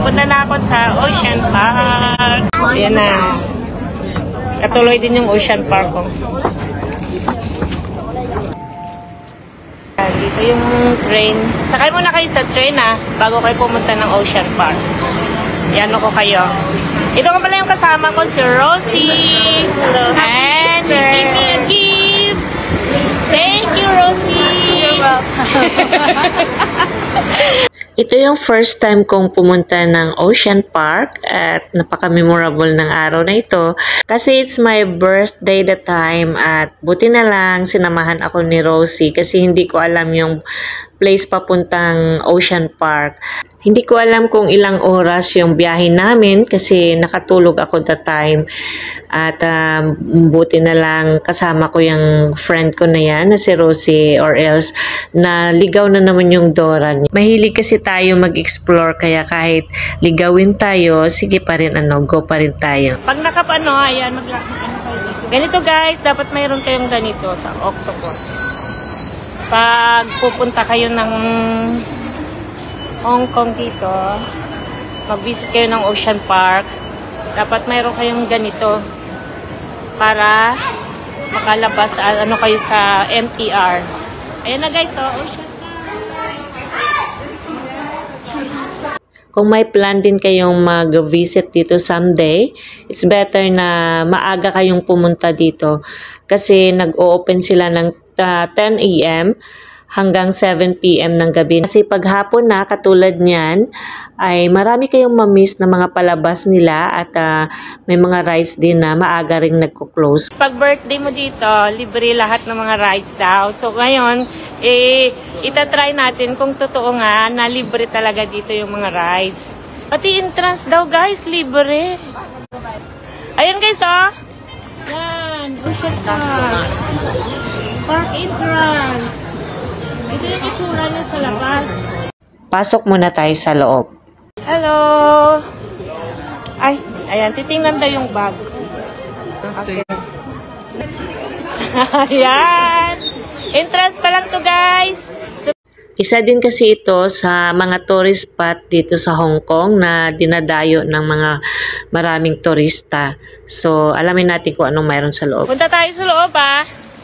Punta na ako sa Ocean Park. Ayan na. Katuloy din yung Ocean Park ko. Dito yung train. Sakay muna kayo sa train bago kayo pumunta ng Ocean Park. Yan ako kayo. Ito nga pala yung kasama ko, si Rosie. And she gave me a gift. Thank you, Rosie. You're welcome. Ito yung first time kong pumunta ng Ocean Park at napaka-memorable ng araw na ito kasi it's my birthday that time at buti na lang sinamahan ako ni Rosie kasi hindi ko alam yung place papuntang Ocean Park. Hindi ko alam kung ilang oras yung biyahe namin kasi nakatulog ako that time. At buti na lang kasama ko yung friend ko na yan na si Rosie or else na ligaw na naman yung Dora niya. Mahilig kasi tayo mag-explore kaya kahit ligawin tayo, sige pa rin go pa rin tayo. Pag nakapano, ayan, ganito guys, dapat mayroon kayong ganito sa octopus. Pag pupunta kayo ng Hong Kong dito, mag-visit kayo ng Ocean Park, dapat mayroon kayong ganito para makalabas kayo sa MTR. Ayan na guys, Ocean Park. Kung may plan din kayong mag-visit dito someday, it's better na maaga kayong pumunta dito kasi nag-o-open sila ng 10 AM hanggang 7 PM ng gabi. Kasi paghapon na, katulad niyan, ay marami kayong mamiss na mga palabas nila at may mga rides din na maaga ring nagko-close. Pag birthday mo dito, libre lahat ng mga rides daw. So ngayon, itatry natin kung totoo nga na libre talaga dito yung mga rides. Pati entrance daw guys, libre. Ayan guys, yan, Ocean Park. Park entrance. Ito yung itsura niya sa labas. Pasok muna tayo sa loob. Hello! Ay, ayan, titingnan daw yung bag. Okay. Ayan! Entrance pa lang to guys! Isa din kasi ito sa mga tourist spot dito sa Hong Kong na dinadayo ng mga maraming turista. So, alamin natin kung anong mayroon sa loob. Punta tayo sa loob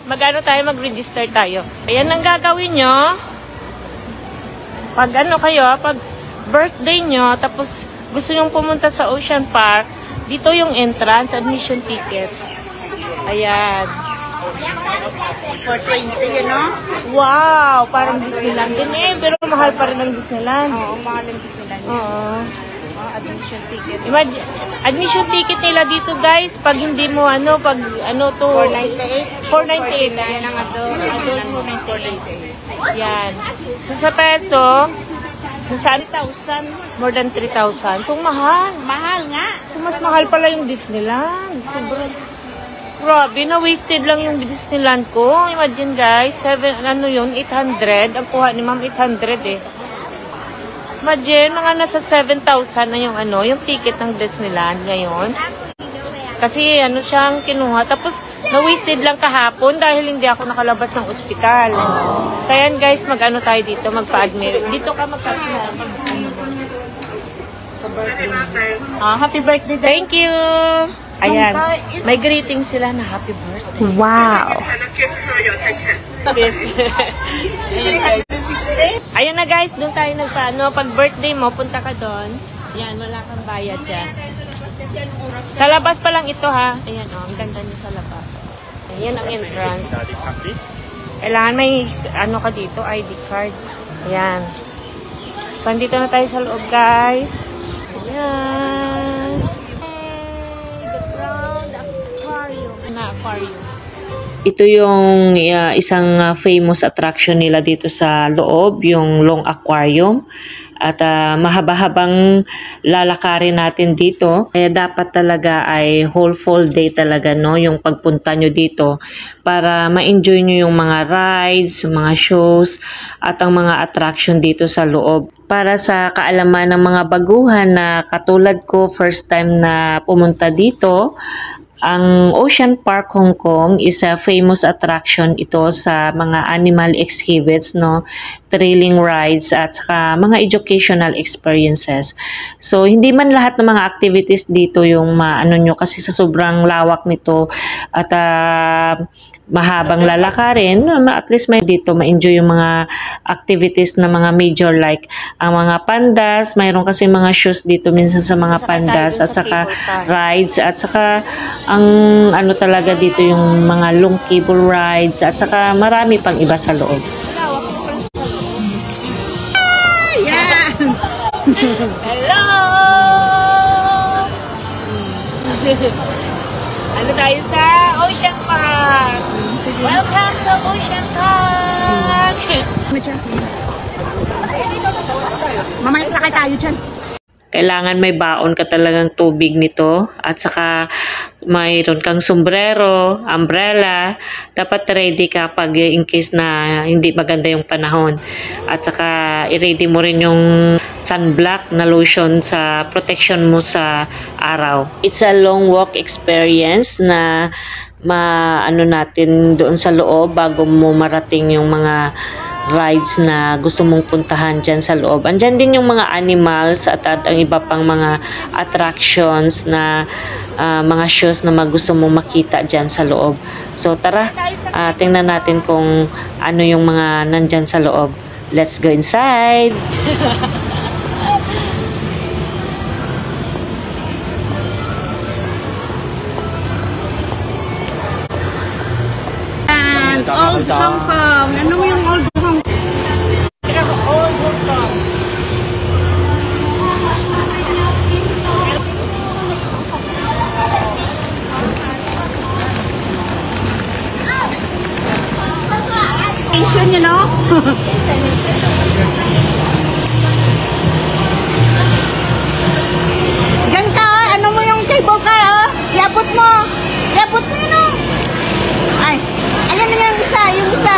mag-register tayo. Ayan ang gagawin nyo. Pag pag birthday nyo, tapos gusto nyong pumunta sa Ocean Park, dito yung entrance, admission ticket. Ayan. For 20, you know? Wow! Parang Disneyland din pero mahal pa rin ang Disneyland. Oo, mahal ang Disneyland. Oo. Admission ticket. Imagine, admission ticket nila dito guys, pag hindi mo to 498. 498. Yan ang adult 498. Yan. So sa peso, saan? 3,000. More than 3,000. So mahal. Mahal nga. So mas mahal pala yung Disneyland. Sobrang grabe, na-wasted lang yung Disneyland ko. Imagine guys, 800. Ang kuha ni ma'am 800 Imagine, mga nasa 7,000 na yung ticket ng Disneyland ngayon. Kasi siyang kinuha. Tapos, na-wasted lang kahapon dahil hindi ako nakalabas ng ospital. So, ayan guys, tayo dito, magpa-admit. Dito ka magpa-admit. Sa birthday. Happy birthday. Thank you! Ayan, may greeting sila na happy birthday. Wow! Sis. 360. Ayan na guys, doon tayo pag birthday mo, punta ka doon. Yan, wala kang bayad dyan. Sa labas pa lang ito Ayan ang ganda niya sa labas. Ayan ang entrance. Kailangan may ka dito, ID card. Ayan. So, andito na tayo sa loob guys. Ayan. The ground aquarium. Aquarium. Ito yung isang famous attraction nila dito sa loob, yung Long Aquarium. At mahaba-habang lalakarin natin dito. Kaya dapat talaga ay whole full day talaga yung pagpunta nyo dito para ma-enjoy nyo yung mga rides, mga shows at ang mga attraction dito sa loob. Para sa kaalaman ng mga baguhan na katulad ko, first time na pumunta dito, ang Ocean Park Hong Kong is a famous attraction ito sa mga animal exhibits, thrilling rides at saka mga educational experiences. So, hindi man lahat ng mga activities dito yung maano nyo kasi sa sobrang lawak nito at mahabang lalakarin, at least may dito ma-enjoy yung mga activities na mga major like ang mga pandas, mayroon kasi mga shows dito minsan sa mga pandas at saka rides at saka ang ano talaga dito yung mga long cable rides at saka marami pang iba sa loob. Hello! Ano tayo sa Ocean Park? Welcome sa Ocean Park! Mamaya sakay tayo dyan. Kailangan may baon ka talagang tubig nito at saka mayroon kang sombrero, umbrella, dapat ready ka pag in case na hindi maganda yung panahon. At saka i-ready mo rin yung sunblock na lotion sa protection mo sa araw. It's a long walk experience na maano natin doon sa loob bago mo marating yung mga rides na gusto mong puntahan dyan sa loob. Andyan din yung mga animals at ang iba pang mga attractions na mga shows na gusto mong makita dyan sa loob. So tara, tingnan natin kung ano yung mga nandyan sa loob. Let's go inside! And Old Hong Kong. Ano yung Old Hong Kong? Station, you know? Diyan ka, ano mo yung cable car, oh? Iabot mo. Iabot mo yun, oh. Ay, ayan na yung isa, yung isa.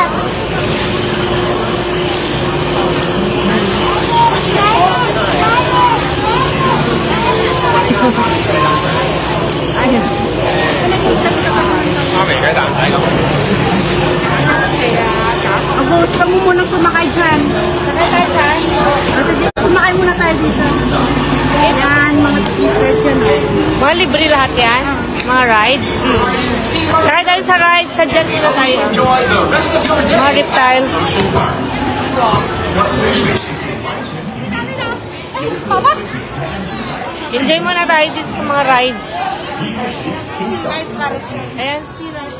Ayan. Gusto mo munang sumakay dyan. Sakay tayo dyan? Sige, sumakay muna tayo dito. Ayan, mga t-shirt yun. Mga libre lahat yan? Mga rides? Sakay tayo sa rides, sa dyan muna tayo. Mga reptiles. Papa? Enjoy muna tayo dito sa mga rides. Ayan, sea life.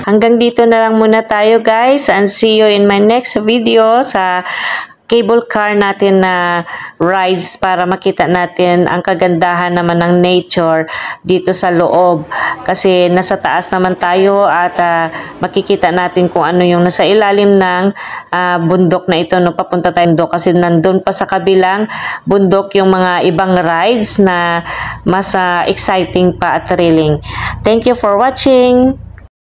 Hanggang dito na lang muna tayo guys and see you in my next video sa cable car natin na rides para makita natin ang kagandahan naman ng nature dito sa loob kasi nasa taas naman tayo at makikita natin kung ano yung nasa ilalim ng bundok na ito no papunta tayo doon kasi nandun pa sa kabilang bundok yung mga ibang rides na mas exciting pa at thrilling. Thank you for watching.